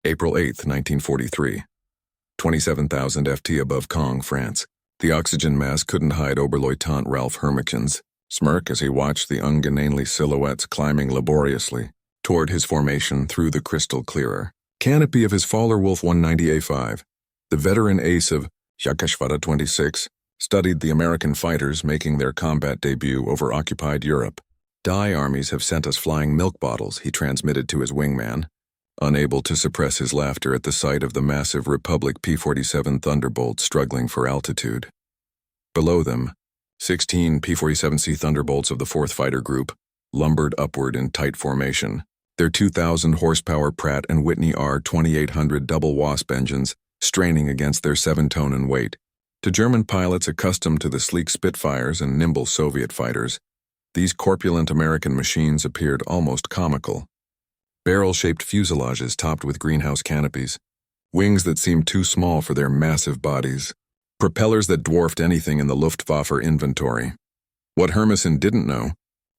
April 8, 1943. 27,000 ft above Caen, France. The oxygen mask couldn't hide Oberleutnant Ralph Hermiken's smirk as he watched the ungainly silhouettes climbing laboriously toward his formation through the crystal clearer canopy of his Faller Wolf 190A5. The veteran ace of Yakashvara 26 studied the American fighters making their combat debut over occupied Europe. Die armies have sent us flying milk bottles, he transmitted to his wingman, unable to suppress his laughter at the sight of the massive Republic P-47 Thunderbolt struggling for altitude. Below them, 16 P-47C Thunderbolts of the 4th Fighter Group lumbered upward in tight formation, their 2,000 horsepower Pratt & Whitney R2800 double Wasp engines straining against their 7-ton weight. To German pilots accustomed to the sleek Spitfires and nimble Soviet fighters, these corpulent American machines appeared almost comical. Barrel-shaped fuselages topped with greenhouse canopies, wings that seemed too small for their massive bodies, propellers that dwarfed anything in the Luftwaffe inventory. What Hermisen didn't know,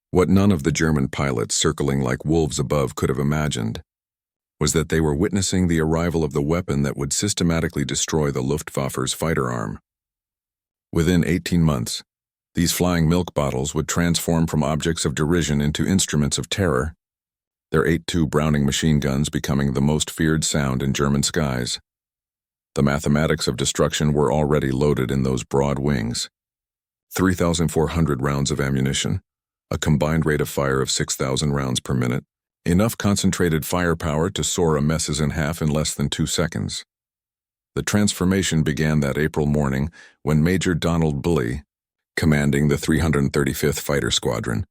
what none of the German pilots circling like wolves above could have imagined, was that they were witnessing the arrival of the weapon that would systematically destroy the Luftwaffe's fighter arm. Within 18 months, these flying milk bottles would transform from objects of derision into instruments of terror, their 8.2 Browning machine guns becoming the most feared sound in German skies. The mathematics of destruction were already loaded in those broad wings. 3,400 rounds of ammunition, a combined rate of fire of 6,000 rounds per minute, enough concentrated firepower to saw a messes in half in less than 2 seconds. The transformation began that April morning when Major Donald Bully, commanding the 335th Fighter Squadron,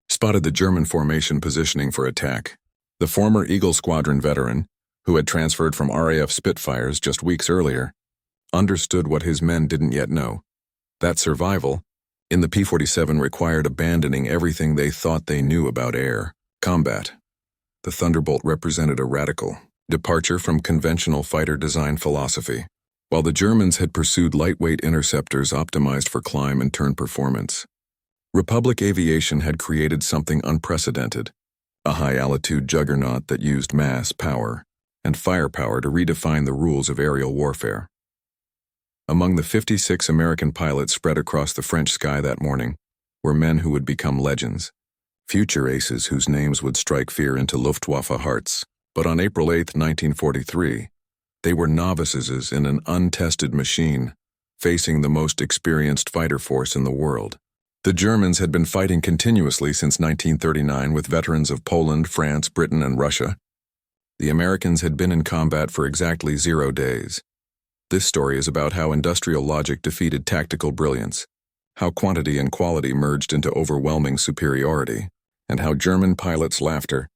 spotted the German formation positioning for attack. The former Eagle Squadron veteran, who had transferred from RAF Spitfires just weeks earlier, understood what his men didn't yet know. That survival, in the P-47 required abandoning everything they thought they knew about air combat. The Thunderbolt represented a radical departure from conventional fighter design philosophy. While the Germans had pursued lightweight interceptors optimized for climb and turn performance, Republic Aviation had created something unprecedented, a high-altitude juggernaut that used mass, power, and firepower to redefine the rules of aerial warfare. Among the 56 American pilots spread across the French sky that morning were men who would become legends, future aces whose names would strike fear into Luftwaffe hearts. But on April 8, 1943, they were novices in an untested machine, facing the most experienced fighter force in the world. The Germans had been fighting continuously since 1939 with veterans of Poland, France, Britain, and Russia. The Americans had been in combat for exactly 0 days. This story is about how industrial logic defeated tactical brilliance, how quantity and quality merged into overwhelming superiority, and how German pilots' laughter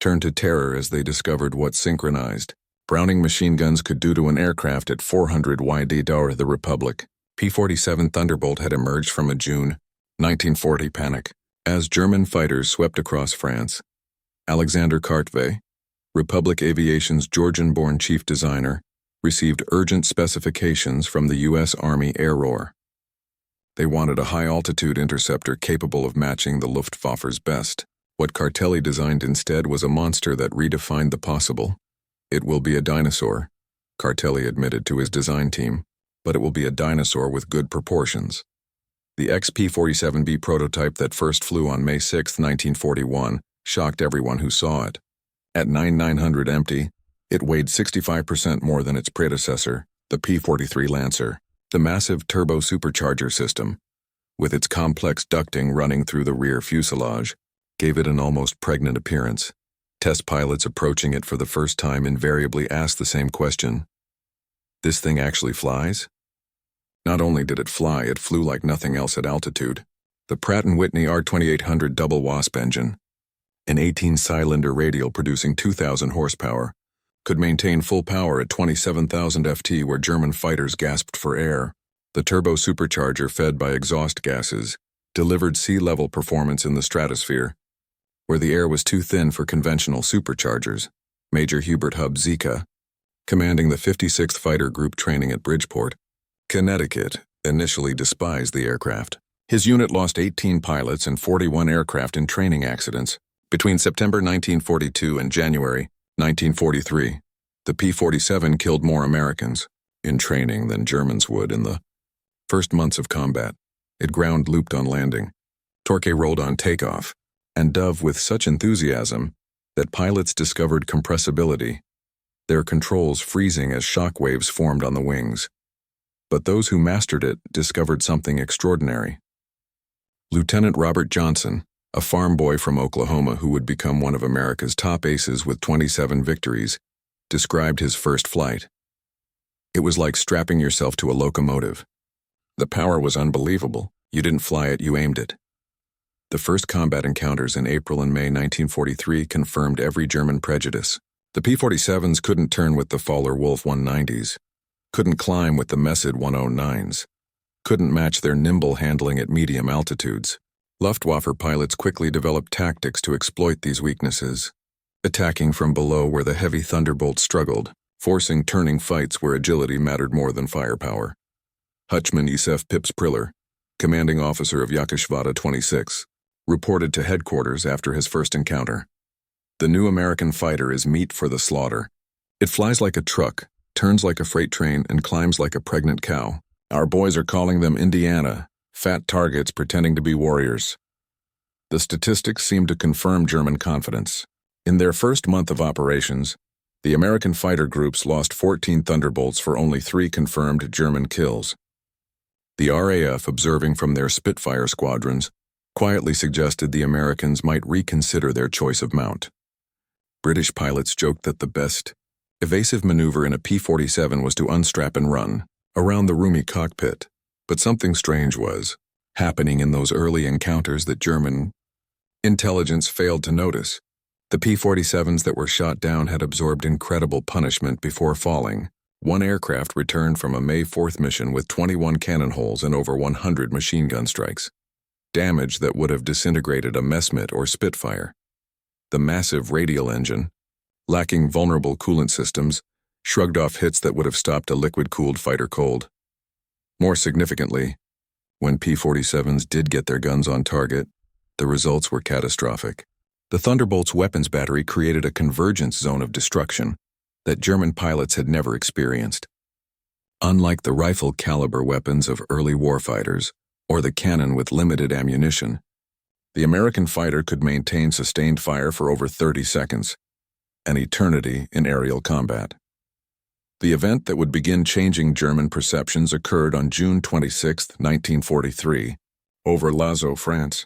turned to terror as they discovered what synchronized Browning machine guns could do to an aircraft at 400 YD. The Republic P-47 Thunderbolt had emerged from a June 1940 panic as German fighters swept across France. Alexander Cartway, Republic Aviation's Georgian-born chief designer, received urgent specifications from the U.S. Army Air Corps. They wanted a high-altitude interceptor capable of matching the Luftwaffe's best. What Cartelli designed instead was a monster that redefined the possible. It will be a dinosaur, Cartelli admitted to his design team, but it will be a dinosaur with good proportions. The XP-47B prototype that first flew on May 6, 1941, shocked everyone who saw it. At 9,900 empty, it weighed 65% more than its predecessor, the P-43 Lancer. The massive turbo-supercharger system, with its complex ducting running through the rear fuselage, gave it an almost pregnant appearance. Test pilots approaching it for the first time invariably asked the same question. This thing actually flies? Not only did it fly, it flew like nothing else at altitude. The Pratt & Whitney R2800 double Wasp engine, an 18-cylinder radial producing 2,000 horsepower, could maintain full power at 27,000 ft where German fighters gasped for air. The turbo-supercharger, fed by exhaust gases, delivered sea-level performance in the stratosphere, where the air was too thin for conventional superchargers. Major Hubert Hub Zika, commanding the 56th Fighter Group training at Bridgeport, Connecticut, initially despised the aircraft. His unit lost 18 pilots and 41 aircraft in training accidents between September 1942 and January 1943. The P-47 killed more Americans in training than Germans would in the first months of combat. It ground looped on landing, torque rolled on takeoff, and dove with such enthusiasm that pilots discovered compressibility, their controls freezing as shock waves formed on the wings. But those who mastered it discovered something extraordinary. Lieutenant Robert Johnson, a farm boy from Oklahoma who would become one of America's top aces with 27 victories, described his first flight. It was like strapping yourself to a locomotive. The power was unbelievable. You didn't fly it, you aimed it. The first combat encounters in April and May 1943 confirmed every German prejudice. The P-47s couldn't turn with the Fowler Wolf 190s, couldn't climb with the Messerschmitt 109s, couldn't match their nimble handling at medium altitudes. Luftwaffe pilots quickly developed tactics to exploit these weaknesses, attacking from below where the heavy Thunderbolt struggled, forcing turning fights where agility mattered more than firepower. Hutchman Isef Pips Priller, commanding officer of Yakashvata 26, reported to headquarters after his first encounter. The new American fighter is meat for the slaughter. It flies like a truck, turns like a freight train, and climbs like a pregnant cow. Our boys are calling them Indiana, fat targets pretending to be warriors. The statistics seem to confirm German confidence. In their first month of operations, the American fighter groups lost 14 Thunderbolts for only 3 confirmed German kills. The RAF, observing from their Spitfire squadrons, quietly suggested the Americans might reconsider their choice of mount. British pilots joked that the best evasive maneuver in a P-47 was to unstrap and run around the roomy cockpit, but something strange was happening in those early encounters that German intelligence failed to notice. The P-47s that were shot down had absorbed incredible punishment before falling. One aircraft returned from a May 4th mission with 21 cannon holes and over 100 machine gun strikes. Damage that would have disintegrated a Messerschmitt or Spitfire. The massive radial engine, lacking vulnerable coolant systems, shrugged off hits that would have stopped a liquid-cooled fighter cold. More significantly, when P-47s did get their guns on target, the results were catastrophic. The Thunderbolt's weapons battery created a convergence zone of destruction that German pilots had never experienced. Unlike the rifle-caliber weapons of early warfighters or the cannon with limited ammunition, the American fighter could maintain sustained fire for over 30 seconds, an eternity in aerial combat. The event that would begin changing German perceptions occurred on June 26, 1943, over Lazo, France.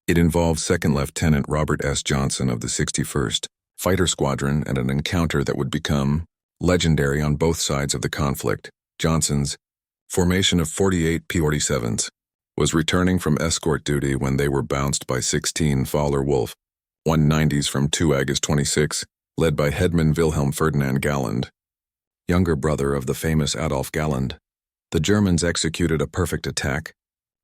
It involved Second Lieutenant Robert S. Johnson of the 61st Fighter Squadron and an encounter that would become legendary on both sides of the conflict. Johnson's formation of 48 P-47s was returning from escort duty when they were bounced by 16 Fowler Wolf 190s from 2 August 26, led by Headman Wilhelm Ferdinand Galland, younger brother of the famous Adolf Galland. The Germans executed a perfect attack,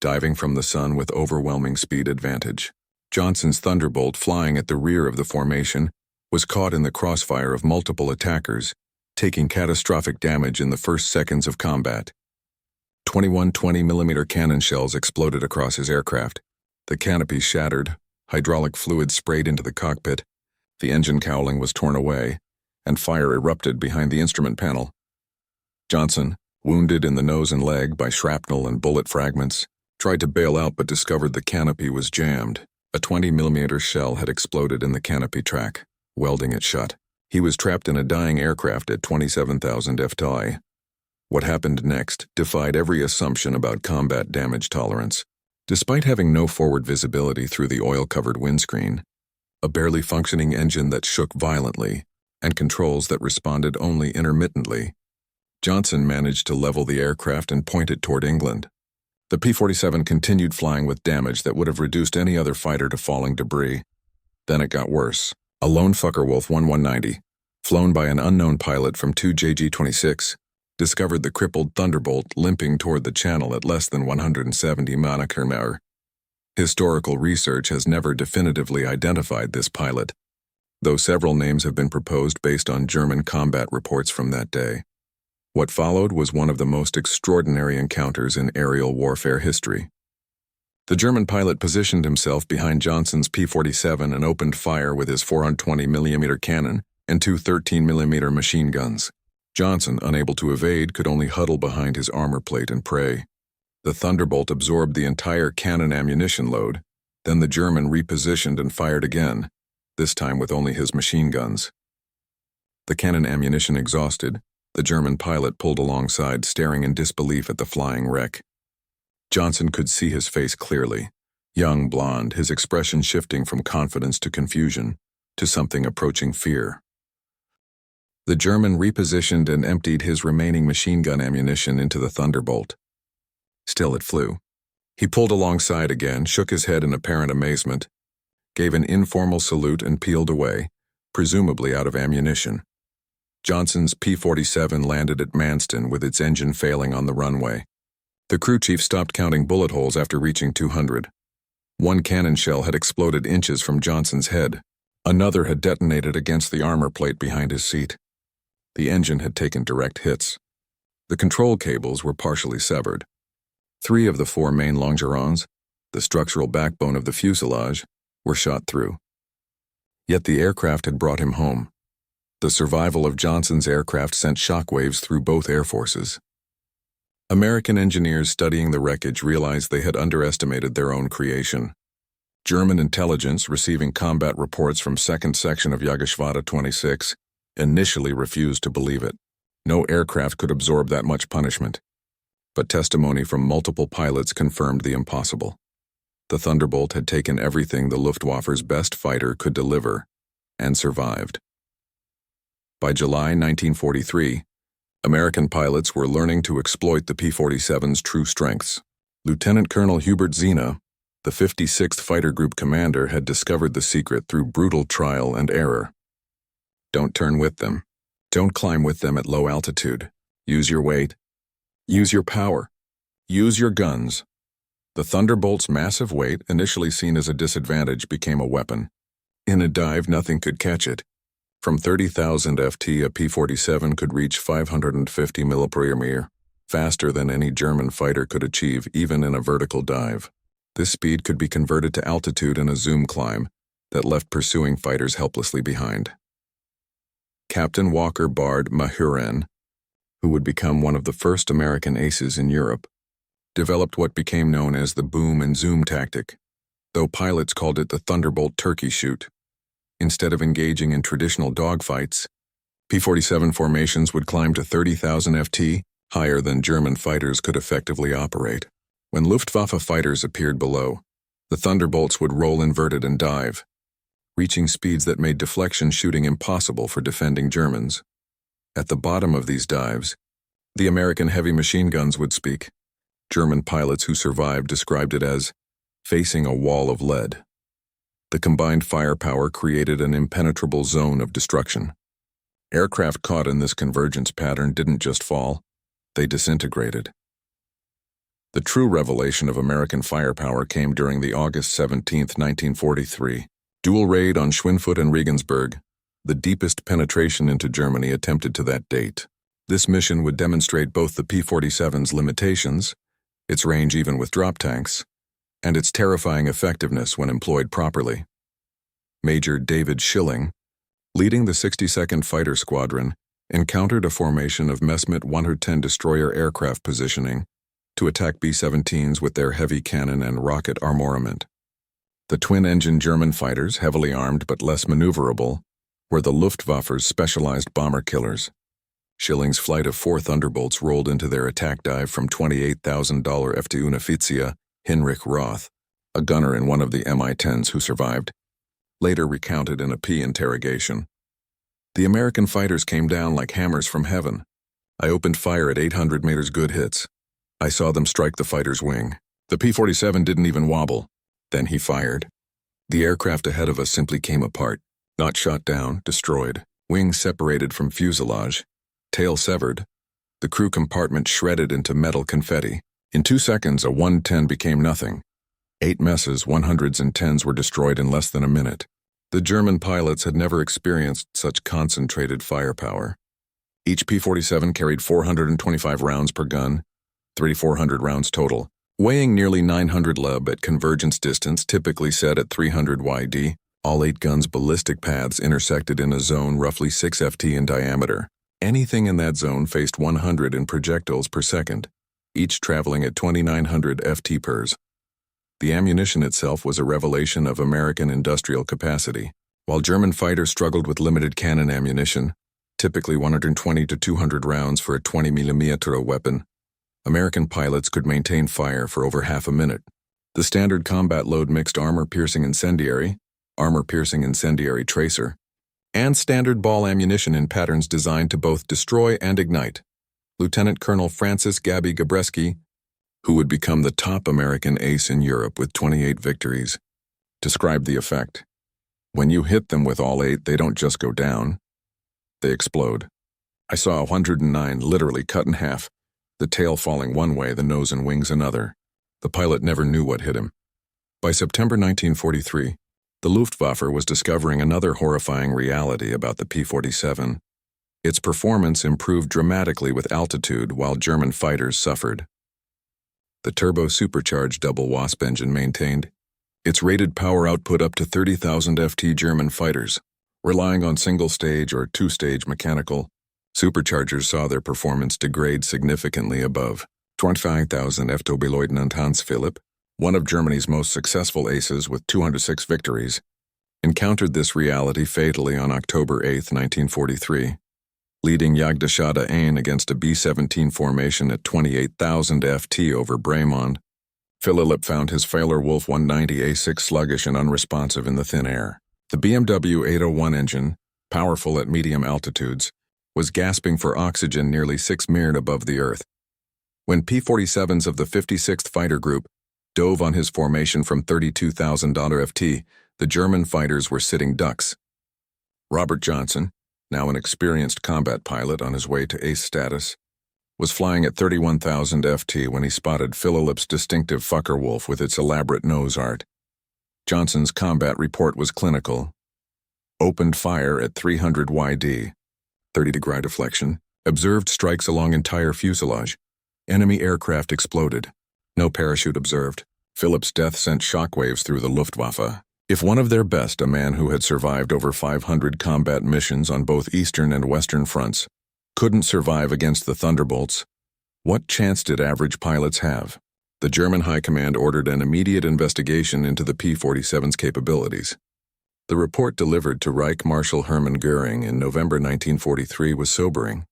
diving from the sun with overwhelming speed advantage. Johnson's Thunderbolt, flying at the rear of the formation, was caught in the crossfire of multiple attackers, taking catastrophic damage in the first seconds of combat. 21 20mm cannon shells exploded across his aircraft. The canopy shattered, hydraulic fluid sprayed into the cockpit, the engine cowling was torn away, and fire erupted behind the instrument panel. Johnson, wounded in the nose and leg by shrapnel and bullet fragments, tried to bail out but discovered the canopy was jammed. A 20mm shell had exploded in the canopy track, welding it shut. He was trapped in a dying aircraft at 27,000 ft. What happened next defied every assumption about combat damage tolerance. Despite having no forward visibility through the oil-covered windscreen, a barely functioning engine that shook violently, and controls that responded only intermittently, Johnson managed to level the aircraft and point it toward England. The P-47 continued flying with damage that would have reduced any other fighter to falling debris. Then it got worse. A lone Focke-Wulf 190, flown by an unknown pilot from 2 JG-26, discovered the crippled Thunderbolt limping toward the channel at less than 170 km/h. Historical research has never definitively identified this pilot, though several names have been proposed based on German combat reports from that day. What followed was one of the most extraordinary encounters in aerial warfare history. The German pilot positioned himself behind Johnson's P-47 and opened fire with his 420mm cannon, and two 13mm machine guns. Johnson, unable to evade, could only huddle behind his armor plate and pray. The Thunderbolt absorbed the entire cannon ammunition load. Then the German repositioned and fired again, this time with only his machine guns. The cannon ammunition exhausted, the German pilot pulled alongside, staring in disbelief at the flying wreck. Johnson could see his face clearly. Young, blonde, his expression shifting from confidence to confusion, to something approaching fear. The German repositioned and emptied his remaining machine gun ammunition into the Thunderbolt. Still it flew. He pulled alongside again, shook his head in apparent amazement, gave an informal salute and peeled away, presumably out of ammunition. Johnson's P-47 landed at Manston with its engine failing on the runway. The crew chief stopped counting bullet holes after reaching 200. One cannon shell had exploded inches from Johnson's head. Another had detonated against the armor plate behind his seat. The engine had taken direct hits. The control cables were partially severed. 3 of the 4 main longerons, the structural backbone of the fuselage, were shot through. Yet the aircraft had brought him home. The survival of Johnson's aircraft sent shockwaves through both air forces. American engineers studying the wreckage realized they had underestimated their own creation. German intelligence, receiving combat reports from 2nd Section of Jagdschwader 26, initially refused to believe it. No aircraft could absorb that much punishment. But testimony from multiple pilots confirmed the impossible. The Thunderbolt had taken everything the Luftwaffe's best fighter could deliver, and survived. By July 1943, American pilots were learning to exploit the P-47's true strengths. Lieutenant Colonel Hubert Zena, the 56th Fighter Group commander, had discovered the secret through brutal trial and error. Don't turn with them. Don't climb with them at low altitude. Use your weight. Use your power. Use your guns. The Thunderbolt's massive weight, initially seen as a disadvantage, became a weapon. In a dive, nothing could catch it. From 30,000 FT, a P-47 could reach 550 mph, faster than any German fighter could achieve even in a vertical dive. This speed could be converted to altitude in a zoom climb that left pursuing fighters helplessly behind. Captain Walker Bard Mahurin, who would become one of the first American aces in Europe, developed what became known as the boom and zoom tactic, though pilots called it the Thunderbolt turkey shoot. Instead of engaging in traditional dogfights, P-47 formations would climb to 30,000 FT, higher than German fighters could effectively operate. When Luftwaffe fighters appeared below, the Thunderbolts would roll inverted and dive, reaching speeds that made deflection shooting impossible for defending Germans. At the bottom of these dives, the American heavy machine guns would speak. German pilots who survived described it as facing a wall of lead. The combined firepower created an impenetrable zone of destruction. Aircraft caught in this convergence pattern didn't just fall, they disintegrated. The true revelation of American firepower came during the August 17, 1943, dual raid on Schweinfurt and Regensburg, the deepest penetration into Germany attempted to that date. This mission would demonstrate both the P-47's limitations, its range even with drop tanks, and its terrifying effectiveness when employed properly. Major David Schilling, leading the 62nd Fighter Squadron, encountered a formation of Messerschmitt 110 destroyer aircraft positioning to attack B-17s with their heavy cannon and rocket armament. The twin-engine German fighters, heavily armed but less maneuverable, were the Luftwaffe's specialized bomber killers. Schilling's flight of 4 Thunderbolts rolled into their attack dive from $28,000 FT Unoffizier Hinrich Roth, a gunner in one of the Mi-10s who survived, later recounted in a P interrogation. The American fighters came down like hammers from heaven. I opened fire at 800 meters, good hits. I saw them strike the fighter's wing. The P-47 didn't even wobble. Then he fired. The aircraft ahead of us simply came apart, not shot down, destroyed. Wings separated from fuselage, tail severed. The crew compartment shredded into metal confetti. In 2 seconds, a 110 became nothing. 8 Mess's 100s and 10s were destroyed in less than a minute. The German pilots had never experienced such concentrated firepower. Each P-47 carried 425 rounds per gun, 3,400 rounds total, weighing nearly 900 lb at convergence distance typically set at 300 YD. All 8 guns' ballistic paths intersected in a zone roughly 6 ft in diameter. Anything in that zone faced 100 in projectiles per second, each traveling at 2,900 ft/s. The ammunition itself was a revelation of American industrial capacity. While German fighters struggled with limited cannon ammunition, typically 120 to 200 rounds for a 20mm weapon, American pilots could maintain fire for over half a minute. The standard combat load mixed armor-piercing incendiary tracer, and standard ball ammunition in patterns designed to both destroy and ignite. Lieutenant Colonel Francis Gabby Gabreski, who would become the top American ace in Europe with 28 victories, described the effect. When you hit them with all 8, they don't just go down, they explode. I saw 109 literally cut in half, the tail falling one way, the nose and wings another. The pilot never knew what hit him. By September 1943, the Luftwaffe was discovering another horrifying reality about the P-47. Its performance improved dramatically with altitude while German fighters suffered. The turbo-supercharged double Wasp engine maintained its rated power output up to 30,000 ft. German fighters, relying on single-stage or two-stage mechanical superchargers saw their performance degrade significantly above 25,000 ft. Oberleutnant Hans Philipp, one of Germany's most successful aces with 206 victories, encountered this reality fatally on October 8, 1943. Leading Jagdgeschwader 1 against a B-17 formation at 28,000 ft over Bremont, Philipp found his Fehler Wolf 190A6 sluggish and unresponsive in the thin air. The BMW 801 engine, powerful at medium altitudes, was gasping for oxygen nearly 6 miles above the earth. When P-47s of the 56th Fighter Group dove on his formation from 32,000 ft, the German fighters were sitting ducks. Robert Johnson, now an experienced combat pilot on his way to ace status, was flying at 31,000 ft when he spotted Philipp's distinctive Focke-Wulf with its elaborate nose art. Johnson's combat report was clinical. Opened fire at 300 YD, 30-degree deflection, observed strikes along entire fuselage. Enemy aircraft exploded. No parachute observed. Philipp's death sent shockwaves through the Luftwaffe. If one of their best, a man who had survived over 500 combat missions on both Eastern and Western fronts, couldn't survive against the Thunderbolts, what chance did average pilots have? The German High Command ordered an immediate investigation into the P-47's capabilities. The report delivered to Reich Marshal Hermann Göring in November 1943 was sobering.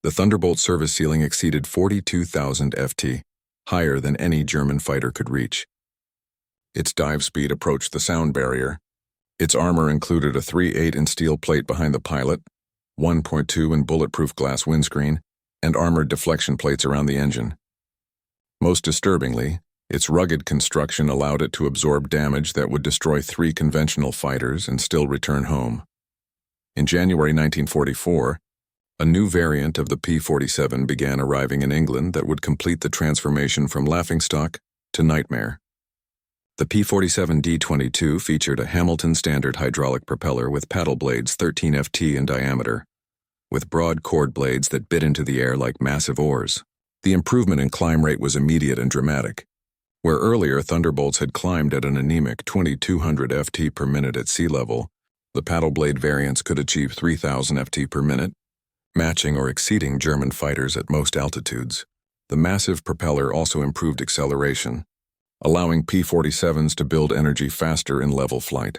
The Thunderbolt service ceiling exceeded 42,000 ft, higher than any German fighter could reach. Its dive speed approached the sound barrier. Its armor included a 3/8-inch steel plate behind the pilot, 1.2 in bulletproof glass windscreen, and armored deflection plates around the engine. Most disturbingly, its rugged construction allowed it to absorb damage that would destroy 3 conventional fighters and still return home. In January 1944, a new variant of the P-47 began arriving in England that would complete the transformation from laughingstock to nightmare. The P-47 D-22 featured a Hamilton standard hydraulic propeller with paddle blades 13 ft in diameter, with broad chord blades that bit into the air like massive oars. The improvement in climb rate was immediate and dramatic. Where earlier Thunderbolts had climbed at an anemic 2,200 ft per minute at sea level, the paddle blade variants could achieve 3,000 ft per minute, matching or exceeding German fighters at most altitudes. The massive propeller also improved acceleration, allowing P-47s to build energy faster in level flight.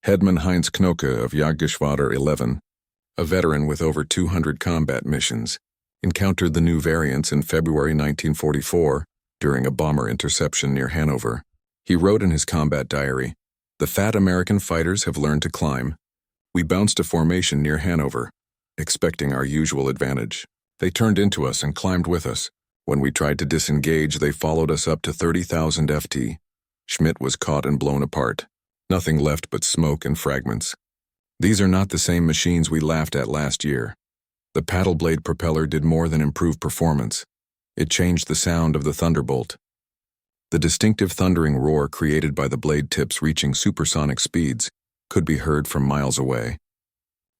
Headman Heinz Knoke of Jagdgeschwader 11, a veteran with over 200 combat missions, encountered the new variants in February 1944 during a bomber interception near Hanover. He wrote in his combat diary, "The fat American fighters have learned to climb. We bounced a formation near Hanover, expecting our usual advantage. They turned into us and climbed with us. When we tried to disengage, they followed us up to 30,000 ft. Schmitt was caught and blown apart. Nothing left but smoke and fragments. These are not the same machines we laughed at last year." The paddle blade propeller did more than improve performance. It changed the sound of the Thunderbolt. The distinctive thundering roar created by the blade tips reaching supersonic speeds could be heard from miles away.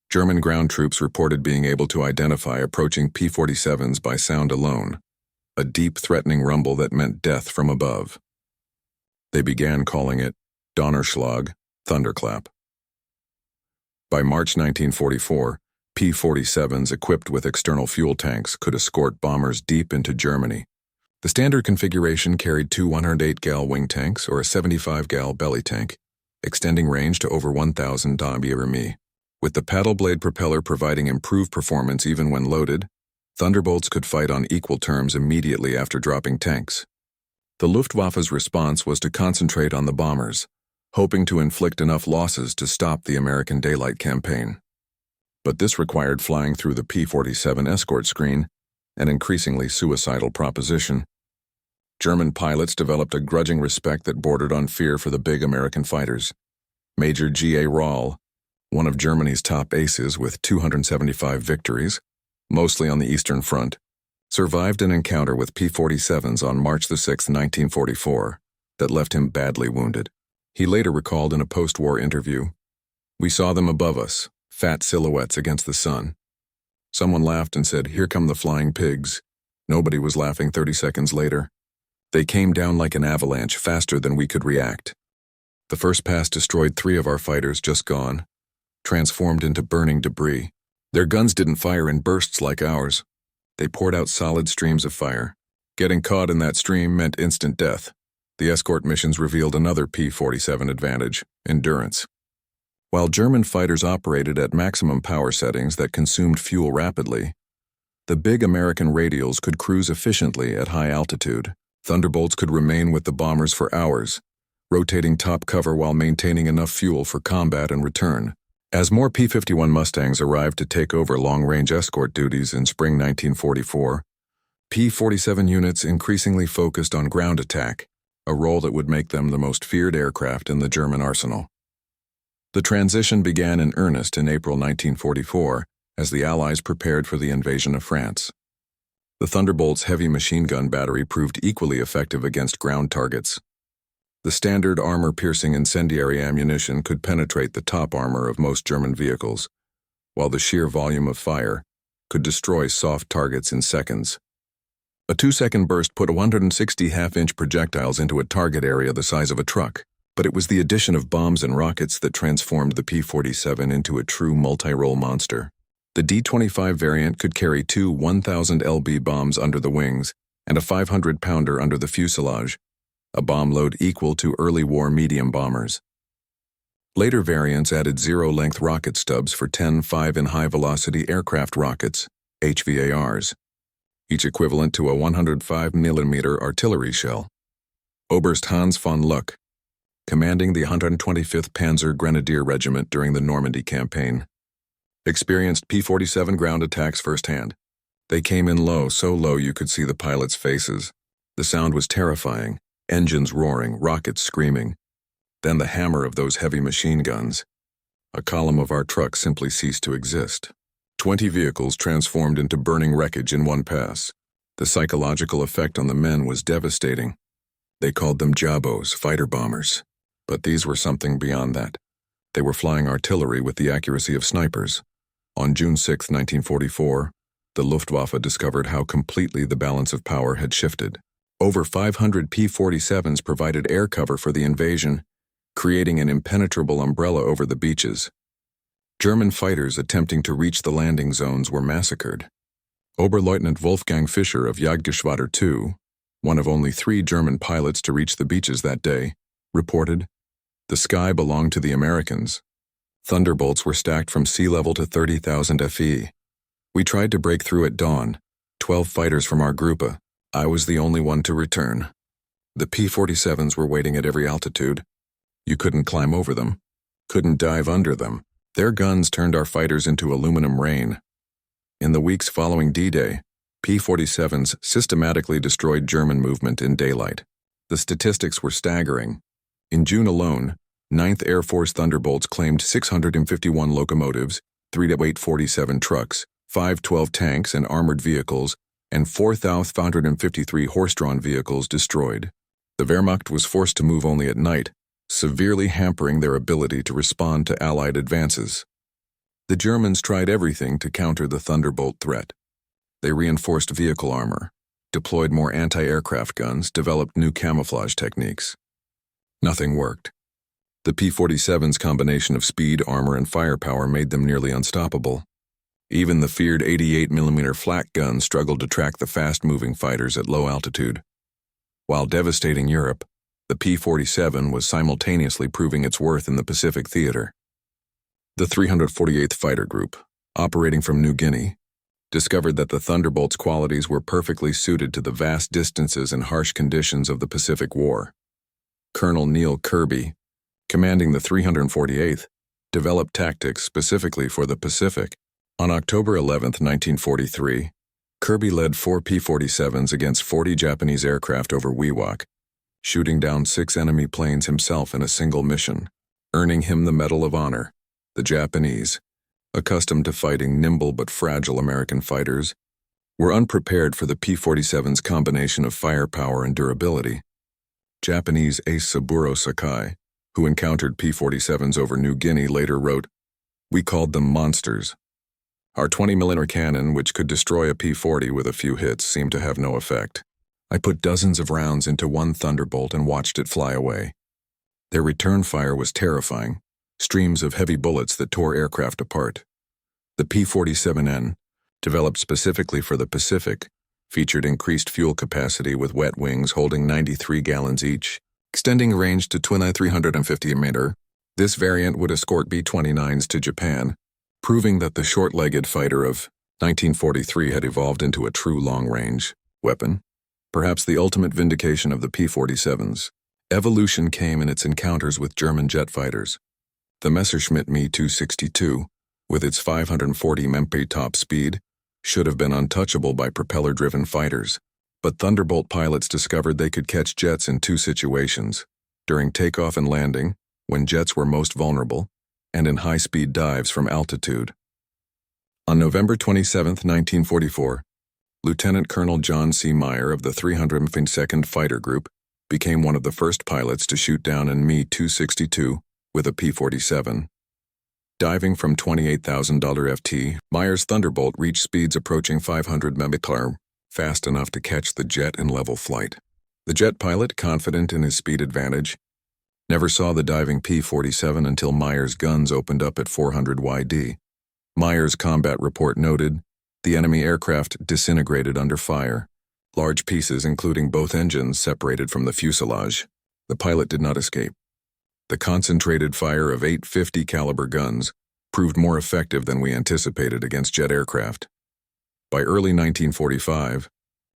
German ground troops reported being able to identify approaching P-47s by sound alone, a deep, threatening rumble that meant death from above. They began calling it Donnerschlag, Thunderclap. By March 1944, P-47s equipped with external fuel tanks could escort bombers deep into Germany. The standard configuration carried two 108-gal wing tanks or a 75-gal belly tank, extending range to over 1,000 km. With the paddle blade propeller providing improved performance even when loaded, Thunderbolts could fight on equal terms immediately after dropping tanks. The Luftwaffe's response was to concentrate on the bombers, hoping to inflict enough losses to stop the American daylight campaign. But this required flying through the P-47 escort screen, an increasingly suicidal proposition. German pilots developed a grudging respect that bordered on fear for the big American fighters. Major G.A. Roll, one of Germany's top aces with 275 victories, mostly on the Eastern Front, survived an encounter with P-47s on March 6, 1944, that left him badly wounded. He later recalled in a post-war interview, "We saw them above us, fat silhouettes against the sun. Someone laughed and said, 'Here come the flying pigs.' Nobody was laughing 30 seconds later. They came down like an avalanche, faster than we could react. The first pass destroyed 3 of our fighters, just gone, transformed into burning debris. Their guns didn't fire in bursts like ours. They poured out solid streams of fire. Getting caught in that stream meant instant death." The escort missions revealed another P-47 advantage: endurance. While German fighters operated at maximum power settings that consumed fuel rapidly, the big American radials could cruise efficiently at high altitude. Thunderbolts could remain with the bombers for hours, rotating top cover while maintaining enough fuel for combat and return. As more P-51 Mustangs arrived to take over long-range escort duties in spring 1944, P-47 units increasingly focused on ground attack, a role that would make them the most feared aircraft in the German arsenal. The transition began in earnest in April 1944 as the Allies prepared for the invasion of France. The Thunderbolt's heavy machine gun battery proved equally effective against ground targets. The standard armor-piercing incendiary ammunition could penetrate the top armor of most German vehicles, while the sheer volume of fire could destroy soft targets in seconds. A 2-second burst put 160 half-inch projectiles into a target area the size of a truck, but it was the addition of bombs and rockets that transformed the P-47 into a true multi-role monster. The D-25 variant could carry 2 1,000 lb bombs under the wings and a 500-pounder under the fuselage, a bomb load equal to early war medium bombers. Later variants added zero-length rocket stubs for 10 5-in-high-velocity aircraft rockets, HVARs, each equivalent to a 105mm artillery shell. Oberst Hans von Luck, commanding the 125th Panzer Grenadier Regiment during the Normandy campaign, experienced P-47 ground attacks firsthand. They came in low, so low you could see the pilots' faces. The sound was terrifying, engines roaring, rockets screaming. Then the hammer of those heavy machine guns. A column of our trucks simply ceased to exist. 20 vehicles transformed into burning wreckage in one pass. The psychological effect on the men was devastating. They called them Jabos, fighter bombers. But these were something beyond that. They were flying artillery with the accuracy of snipers. On June 6, 1944, the Luftwaffe discovered how completely the balance of power had shifted. Over 500 P-47s provided air cover for the invasion, creating an impenetrable umbrella over the beaches. German fighters attempting to reach the landing zones were massacred. Oberleutnant Wolfgang Fischer of Jagdgeschwader II, one of only 3 German pilots to reach the beaches that day, reported, "The sky belonged to the Americans. Thunderbolts were stacked from sea level to 30,000 FE. We tried to break through at dawn, 12 fighters from our Gruppe. I was the only one to return. The P-47s were waiting at every altitude. You couldn't climb over them, couldn't dive under them. Their guns turned our fighters into aluminum rain." In the weeks following D-Day, P-47s systematically destroyed German movement in daylight. The statistics were staggering. In June alone, 9th Air Force Thunderbolts claimed 651 locomotives, 3 847 trucks, 512 tanks and armored vehicles, and 4,553 horse-drawn vehicles destroyed. The Wehrmacht was forced to move only at night, severely hampering their ability to respond to Allied advances. The Germans tried everything to counter the Thunderbolt threat. They reinforced vehicle armor, deployed more anti-aircraft guns, developed new camouflage techniques. Nothing worked. The P-47's combination of speed, armor, and firepower made them nearly unstoppable. Even the feared 88mm flak gun struggled to track the fast-moving fighters at low altitude. While devastating Europe, the P-47 was simultaneously proving its worth in the Pacific theater. The 348th Fighter Group, operating from New Guinea, discovered that the Thunderbolt's qualities were perfectly suited to the vast distances and harsh conditions of the Pacific War. Colonel Neil Kirby, commanding the 348th, developed tactics specifically for the Pacific. On October 11, 1943, Kirby led 4 P-47s against 40 Japanese aircraft over Wewak, shooting down 6 enemy planes himself in a single mission, earning him the Medal of Honor. The Japanese, accustomed to fighting nimble but fragile American fighters, were unprepared for the P-47's combination of firepower and durability. Japanese ace Saburo Sakai, who encountered P-47s over New Guinea, later wrote, "We called them monsters. Our 20mm cannon, which could destroy a P-40 with a few hits, seemed to have no effect. I put dozens of rounds into one Thunderbolt and watched it fly away. Their return fire was terrifying, streams of heavy bullets that tore aircraft apart. The P-47N, developed specifically for the Pacific, featured increased fuel capacity with wet wings holding 93 gallons each, extending range to 350 meters. This variant would escort B-29s to Japan, proving that the short-legged fighter of 1943 had evolved into a true long-range weapon. Perhaps the ultimate vindication of the P-47's evolution came in its encounters with German jet fighters. The Messerschmitt Me-262, with its 540 mph top speed, should have been untouchable by propeller-driven fighters. But Thunderbolt pilots discovered they could catch jets in 2 situations: during takeoff and landing, when jets were most vulnerable, and in high-speed dives from altitude. On November 27, 1944, Lieutenant Colonel John C. Meyer of the 352nd Fighter Group became one of the first pilots to shoot down an Me-262 with a P-47. Diving from 28,000 FT, Meyer's Thunderbolt reached speeds approaching 500 mph, fast enough to catch the jet in level flight. The jet pilot, confident in his speed advantage, never saw the diving P-47 until Meyer's guns opened up at 400 YD. Meyer's combat report noted, the enemy aircraft disintegrated under fire. Large pieces, including both engines, separated from the fuselage. The pilot did not escape. The concentrated fire of 850 caliber guns proved more effective than we anticipated against jet aircraft. By early 1945,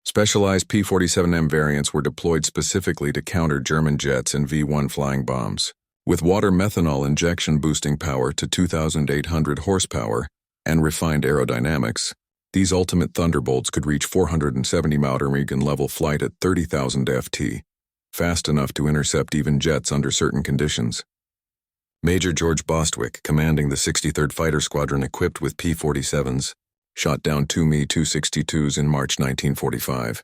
specialized P-47M variants were deployed specifically to counter German jets and V-1 flying bombs. With water methanol injection boosting power to 2,800 horsepower and refined aerodynamics, these ultimate Thunderbolts could reach 470 mph in level flight at 30,000 FT, fast enough to intercept even jets under certain conditions. Major George Bostwick, commanding the 63rd Fighter Squadron equipped with P-47s, shot down 2 Me-262s in March 1945.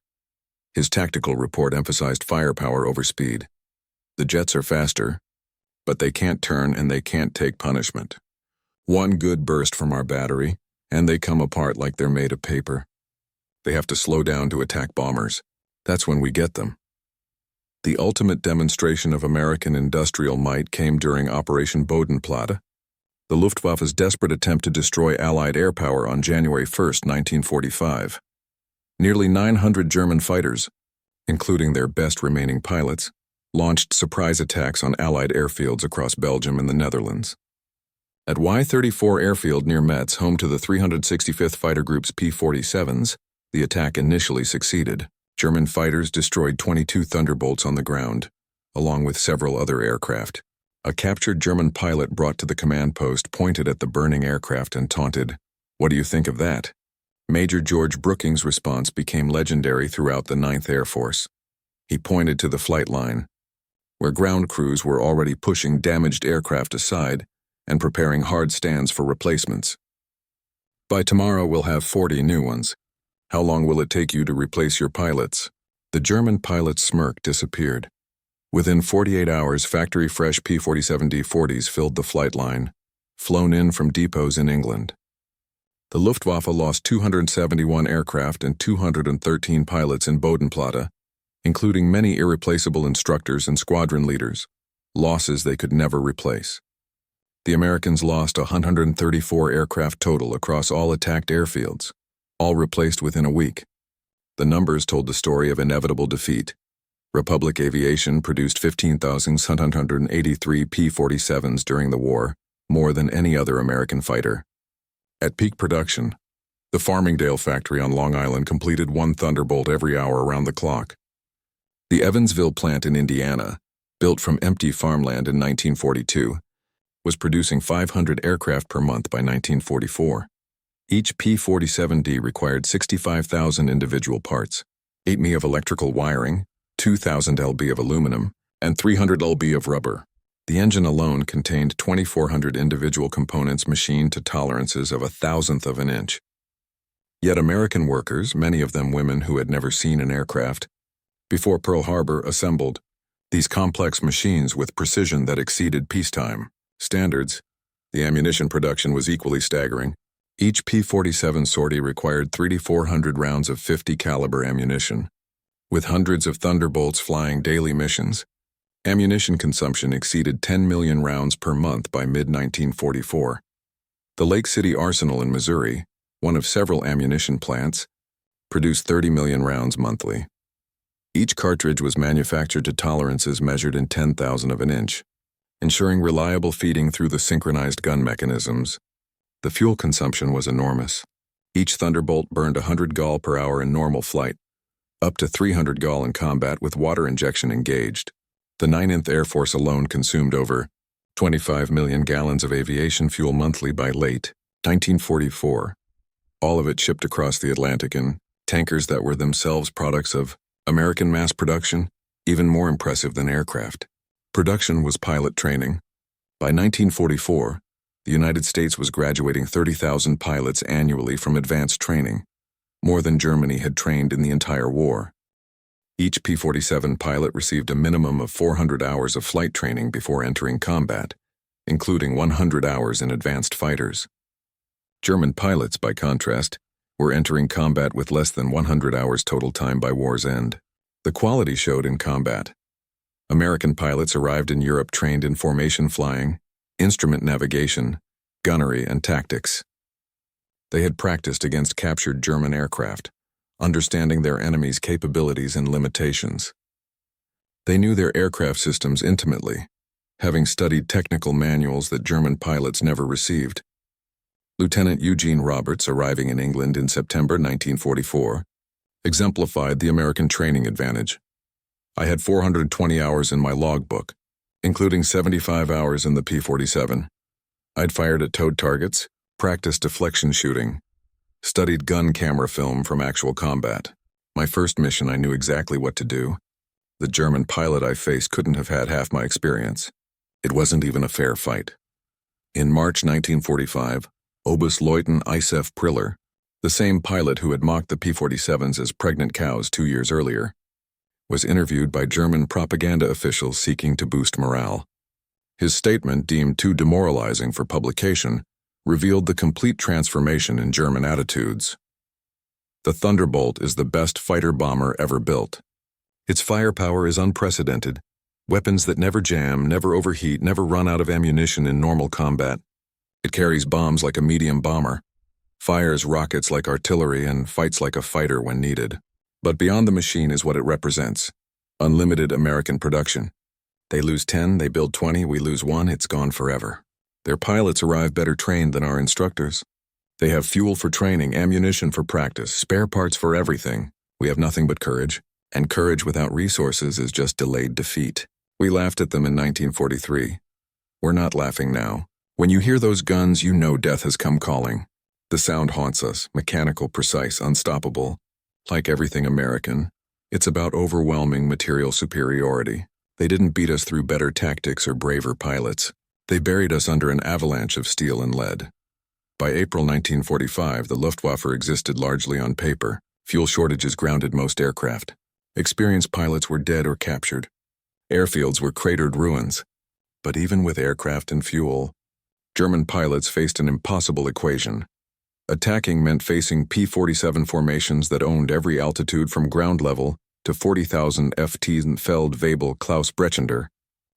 His tactical report emphasized firepower over speed. The jets are faster, but they can't turn and they can't take punishment. One good burst from our battery, and they come apart like they're made of paper. They have to slow down to attack bombers. That's when we get them. The ultimate demonstration of American industrial might came during Operation Bodenplatte, the Luftwaffe's desperate attempt to destroy Allied air power on January 1, 1945. Nearly 900 German fighters, including their best remaining pilots, launched surprise attacks on Allied airfields across Belgium and the Netherlands. At Y-34 Airfield near Metz, home to the 365th Fighter Group's P-47s, the attack initially succeeded. German fighters destroyed 22 Thunderbolts on the ground, along with several other aircraft. A captured German pilot brought to the command post pointed at the burning aircraft and taunted, "What do you think of that?" Major George Brooking's response became legendary throughout the 9th Air Force. He pointed to the flight line, where ground crews were already pushing damaged aircraft aside and preparing hard stands for replacements. "By tomorrow we'll have 40 new ones. How long will it take you to replace your pilots?" The German pilot's smirk disappeared. Within 48 hours, factory-fresh P-47 D-40s filled the flight line, flown in from depots in England. The Luftwaffe lost 271 aircraft and 213 pilots in Bodenplatte, including many irreplaceable instructors and squadron leaders. losses they could never replace. The Americans lost 134 aircraft total across all attacked airfields, all replaced within a week. The numbers told the story of inevitable defeat. Republic Aviation produced 15,783 P-47s during the war, more than any other American fighter. At peak production, the Farmingdale factory on Long Island completed one Thunderbolt every hour around the clock. The Evansville plant in Indiana, built from empty farmland in 1942, was producing 500 aircraft per month by 1944. Each P-47D required 65,000 individual parts, 8 mi of electrical wiring, 2,000 lb of aluminum, and 300 lb of rubber. The engine alone contained 2,400 individual components machined to tolerances of 1,000th of an inch. Yet American workers, many of them women who had never seen an aircraft, before Pearl Harbor assembled these complex machines with precision that exceeded peacetime standards. The ammunition production was equally staggering. Each P-47 sortie required 3,400 rounds of 50 caliber ammunition. With hundreds of Thunderbolts flying daily missions, ammunition consumption exceeded 10 million rounds per month by mid-1944. The Lake City Arsenal in Missouri, one of several ammunition plants, produced 30 million rounds monthly. Each cartridge was manufactured to tolerances measured in 10,000 of an inch, ensuring reliable feeding through the synchronized gun mechanisms. The fuel consumption was enormous. Each Thunderbolt burned 100 gall per hour in normal flight, up to 300 gall in combat with water injection engaged. The 9th Air Force alone consumed over 25 million gallons of aviation fuel monthly by late 1944. All of it shipped across the Atlantic in tankers that were themselves products of American mass production, even more impressive than aircraft. Production was pilot training. By 1944, the United States was graduating 30,000 pilots annually from advanced training, more than Germany had trained in the entire war. Each P-47 pilot received a minimum of 400 hours of flight training before entering combat, including 100 hours in advanced fighters. German pilots, by contrast, were entering combat with less than 100 hours total time by war's end. The quality showed in combat. American pilots arrived in Europe trained in formation flying, instrument navigation, gunnery, and tactics. They had practiced against captured German aircraft, understanding their enemies' capabilities and limitations. They knew their aircraft systems intimately, having studied technical manuals that German pilots never received. Lieutenant Eugene Roberts, arriving in England in September 1944, exemplified the American training advantage. I had 420 hours in my logbook, including 75 hours in the P-47. I'd fired at towed targets, practiced deflection shooting, studied gun camera film from actual combat. My first mission, I knew exactly what to do. The German pilot I faced couldn't have had half my experience. It wasn't even a fair fight. In March 1945, Oberstleutnant Isef Priller, the same pilot who had mocked the P-47s as pregnant cows 2 years earlier, was interviewed by German propaganda officials seeking to boost morale. His statement, deemed too demoralizing for publication, revealed the complete transformation in German attitudes. The Thunderbolt is the best fighter bomber ever built. Its firepower is unprecedented. Weapons that never jam, never overheat, never run out of ammunition in normal combat. It carries bombs like a medium bomber, fires rockets like artillery, and fights like a fighter when needed. But beyond the machine is what it represents: unlimited American production. They lose 10, they build 20, we lose 1, it's gone forever. Their pilots arrive better trained than our instructors. They have fuel for training, ammunition for practice, spare parts for everything. We have nothing but courage, and courage without resources is just delayed defeat. We laughed at them in 1943. We're not laughing now. When you hear those guns, you know death has come calling. The sound haunts us, mechanical, precise, unstoppable. Like everything American, it's about overwhelming material superiority. They didn't beat us through better tactics or braver pilots. They buried us under an avalanche of steel and lead. By April 1945, the Luftwaffe existed largely on paper. Fuel shortages grounded most aircraft. Experienced pilots were dead or captured. Airfields were cratered ruins. But even with aircraft and fuel, German pilots faced an impossible equation. Attacking meant facing P-47 formations that owned every altitude from ground level to 40,000 ft in Feld Webel Klaus Brechender,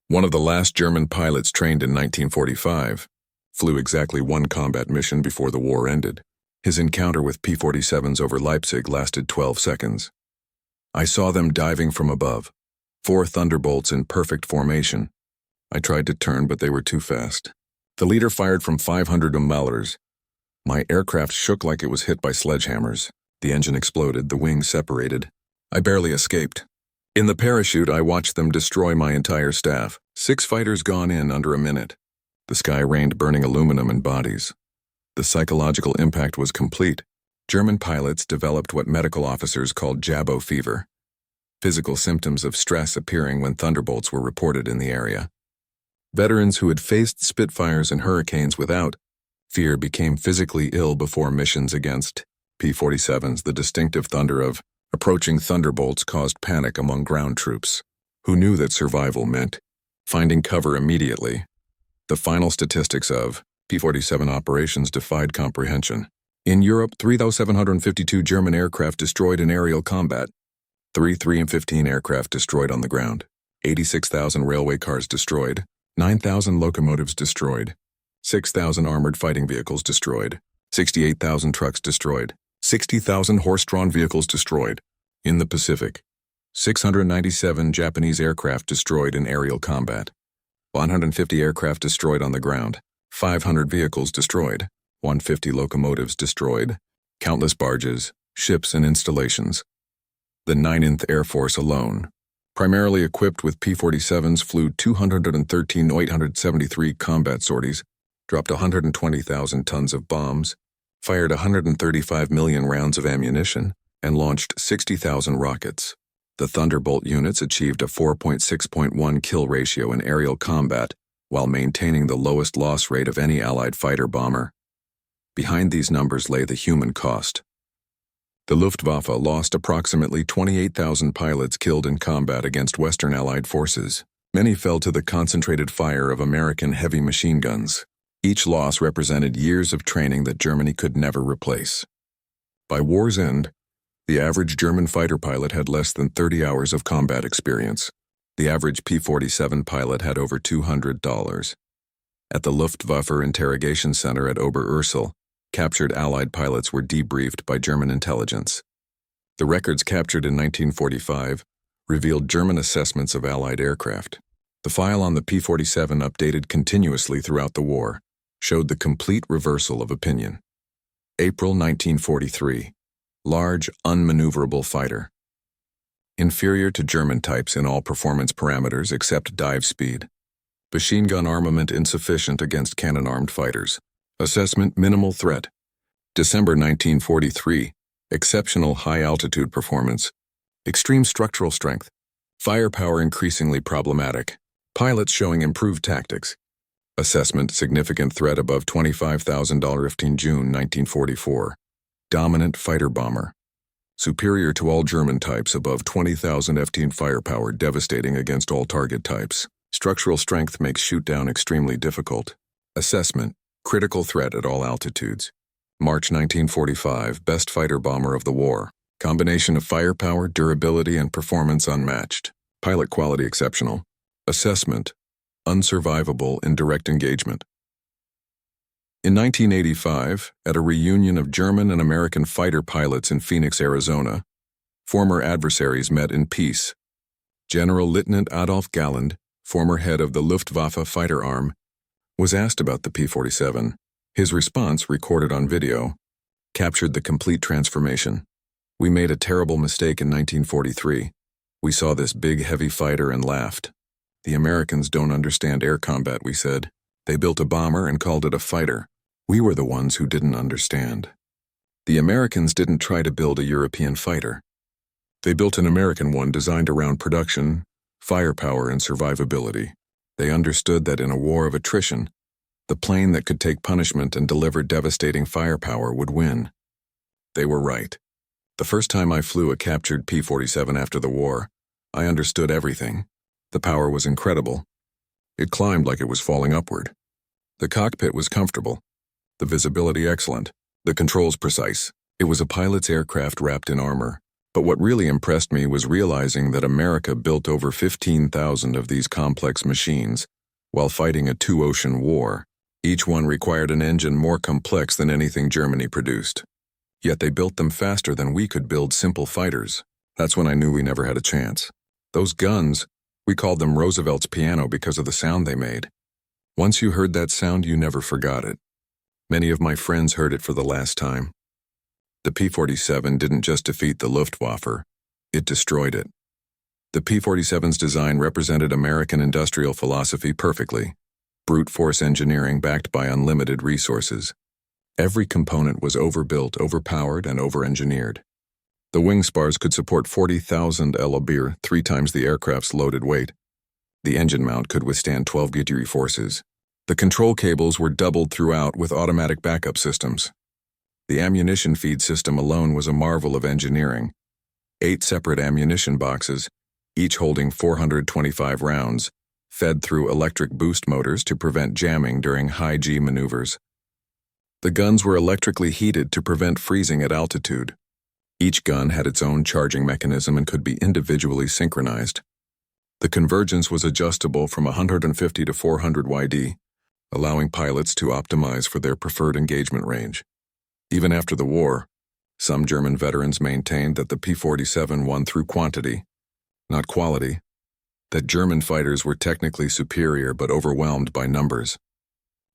One of the last German pilots trained in 1945, flew exactly one combat mission before the war ended. His encounter with P-47s over Leipzig lasted 12 seconds. I saw them diving from above, 4 Thunderbolts in perfect formation. I tried to turn, but they were too fast. The leader fired from 500 milliliters. My aircraft shook like it was hit by sledgehammers. The engine exploded, the wings separated. I barely escaped. In the parachute, I watched them destroy my entire staff. 6 fighters gone in under a minute. The sky rained burning aluminum and bodies. The psychological impact was complete. German pilots developed what medical officers called Jabo fever, physical symptoms of stress appearing when Thunderbolts were reported in the area. Veterans who had faced Spitfires and Hurricanes without fear became physically ill before missions against P-47s. The distinctive thunder of approaching Thunderbolts caused panic among ground troops, who knew that survival meant finding cover immediately. The final statistics of P-47 operations defied comprehension. In Europe, 3,752 German aircraft destroyed in aerial combat, 3,315 aircraft destroyed on the ground, 86,000 railway cars destroyed, 9,000 locomotives destroyed, 6,000 armored fighting vehicles destroyed, 68,000 trucks destroyed, 60,000 horse-drawn vehicles destroyed. In the Pacific, 697 Japanese aircraft destroyed in aerial combat, 150 aircraft destroyed on the ground, 500 vehicles destroyed, 150 locomotives destroyed, countless barges, ships, and installations. The 9th Air Force alone, primarily equipped with P-47s, flew 213,873 combat sorties, dropped 120,000 tons of bombs, fired 135 million rounds of ammunition, and launched 60,000 rockets. The Thunderbolt units achieved a 4.6.1 kill ratio in aerial combat while maintaining the lowest loss rate of any Allied fighter bomber. Behind these numbers lay the human cost. The Luftwaffe lost approximately 28,000 pilots killed in combat against Western Allied forces. Many fell to the concentrated fire of American heavy machine guns. Each loss represented years of training that Germany could never replace. By war's end, the average German fighter pilot had less than 30 hours of combat experience. The average P-47 pilot had over $200. At the Luftwaffe interrogation center at Oberursel, captured Allied pilots were debriefed by German intelligence. The records captured in 1945 revealed German assessments of Allied aircraft. The file on the P-47, updated continuously throughout the war, showed the complete reversal of opinion. April 1943. Large, unmaneuverable fighter. Inferior to German types in all performance parameters except dive speed. Machine gun armament insufficient against cannon-armed fighters. Assessment: minimal threat. December 1943. Exceptional high-altitude performance. Extreme structural strength. Firepower increasingly problematic. Pilots showing improved tactics. Assessment: significant threat above $25,000. 15 June 1944. Dominant fighter bomber. Superior to all German types above 20,000 F-10 firepower, devastating against all target types. Structural strength makes shoot-down extremely difficult. Assessment: critical threat at all altitudes. March 1945, best fighter bomber of the war. Combination of firepower, durability, and performance unmatched. Pilot quality exceptional. Assessment: unsurvivable in direct engagement. In 1985, at a reunion of German and American fighter pilots in Phoenix, Arizona, former adversaries met in peace. General Lieutenant Adolf Galland, former head of the Luftwaffe fighter arm, was asked about the P-47. His response, recorded on video, captured the complete transformation. "We made a terrible mistake in 1943. We saw this big, heavy fighter and laughed. The Americans don't understand air combat, we said. They built a bomber and called it a fighter. We were the ones who didn't understand. The Americans didn't try to build a European fighter. They built an American one designed around production, firepower, and survivability. They understood that in a war of attrition, the plane that could take punishment and deliver devastating firepower would win. They were right. The first time I flew a captured P-47 after the war, I understood everything. The power was incredible. It climbed like it was falling upward. The cockpit was comfortable. The visibility excellent. The controls precise. It was a pilot's aircraft wrapped in armor, But what really impressed me was realizing that America built over 15,000 of these complex machines while fighting a two-ocean war. Each one required an engine more complex than anything Germany produced. Yet they built them faster than we could build simple fighters. That's when I knew we never had a chance. Those guns, we called them Roosevelt's piano because of the sound they made. Once you heard that sound, you never forgot it. Many of my friends heard it for the last time. The P-47 didn't just defeat the Luftwaffe, it destroyed it. The P-47's design represented American industrial philosophy perfectly. Brute force engineering backed by unlimited resources. Every component was overbuilt, overpowered, and over-engineered. The wing spars could support 40,000 lb, 3 times the aircraft's loaded weight. The engine mount could withstand 12 degree forces. The control cables were doubled throughout with automatic backup systems. The ammunition feed system alone was a marvel of engineering. 8 separate ammunition boxes, each holding 425 rounds, fed through electric boost motors to prevent jamming during high-G maneuvers. The guns were electrically heated to prevent freezing at altitude. Each gun had its own charging mechanism and could be individually synchronized. The convergence was adjustable from 150 to 400 YD, allowing pilots to optimize for their preferred engagement range. Even after the war, some German veterans maintained that the P-47 won through quantity, not quality, that German fighters were technically superior but overwhelmed by numbers.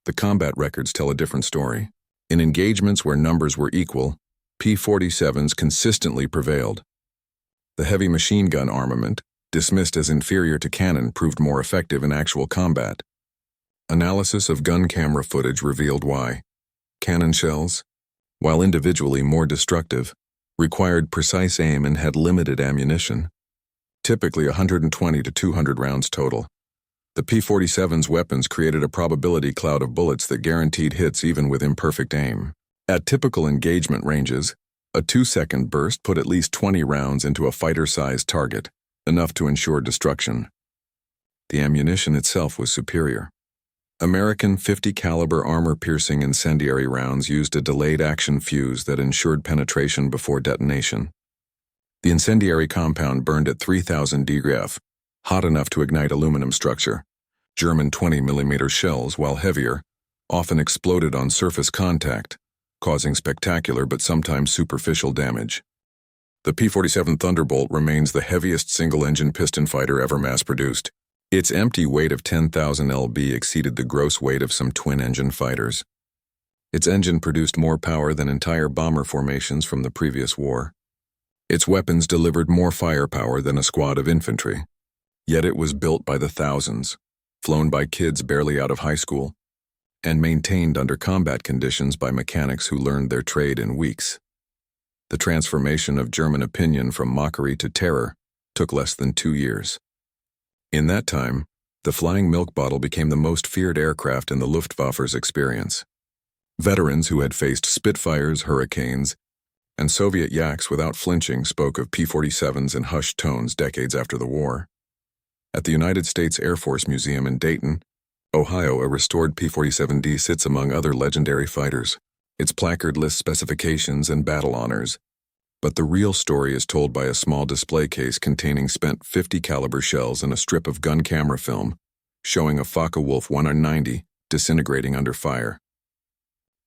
The combat records tell a different story. In engagements where numbers were equal, P-47s consistently prevailed. The heavy machine gun armament, dismissed as inferior to cannon, proved more effective in actual combat. Analysis of gun camera footage revealed why. Cannon shells, while individually more destructive, required precise aim and had limited ammunition, typically 120 to 200 rounds total. The P-47's weapons created a probability cloud of bullets that guaranteed hits even with imperfect aim. At typical engagement ranges, a 2-second burst put at least 20 rounds into a fighter-sized target, enough to ensure destruction. The ammunition itself was superior. American 50 caliber armor-piercing incendiary rounds used a delayed action fuse that ensured penetration before detonation. The incendiary compound burned at 3,000 degrees, hot enough to ignite aluminum structure. German 20mm shells, while heavier, often exploded on surface contact, causing spectacular but sometimes superficial damage. The P-47 Thunderbolt remains the heaviest single-engine piston fighter ever mass-produced. Its empty weight of 10,000 lb exceeded the gross weight of some twin-engine fighters. Its engine produced more power than entire bomber formations from the previous war. Its weapons delivered more firepower than a squad of infantry. Yet it was built by the thousands, flown by kids barely out of high school, and maintained under combat conditions by mechanics who learned their trade in weeks. The transformation of German opinion from mockery to terror took less than 2 years. In that time, the flying milk bottle became the most feared aircraft in the Luftwaffe's experience. Veterans who had faced Spitfires, Hurricanes, and Soviet Yaks without flinching spoke of P-47s in hushed tones decades after the war. At the United States Air Force Museum in Dayton, Ohio, a restored P-47D sits among other legendary fighters. Its placard lists specifications and battle honors, but the real story is told by a small display case containing spent 50 caliber shells and a strip of gun camera film, showing a Focke-Wulf 190 disintegrating under fire.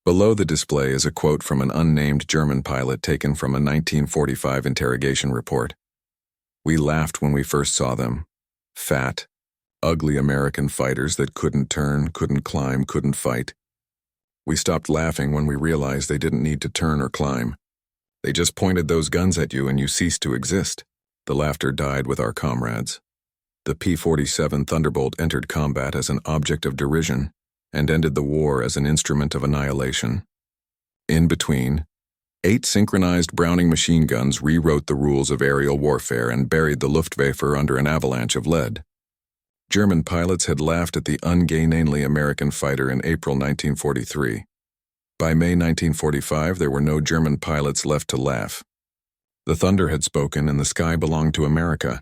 Below the display is a quote from an unnamed German pilot taken from a 1945 interrogation report. "We laughed when we first saw them. Fat, ugly American fighters that couldn't turn, couldn't climb, couldn't fight. We stopped laughing when we realized they didn't need to turn or climb. They just pointed those guns at you and you ceased to exist." The laughter died with our comrades. The P-47 Thunderbolt entered combat as an object of derision and ended the war as an instrument of annihilation. In between, 8 synchronized Browning machine guns rewrote the rules of aerial warfare and buried the Luftwaffe under an avalanche of lead. German pilots had laughed at the ungainly American fighter in April 1943. By May 1945, there were no German pilots left to laugh. The thunder had spoken and the sky belonged to America.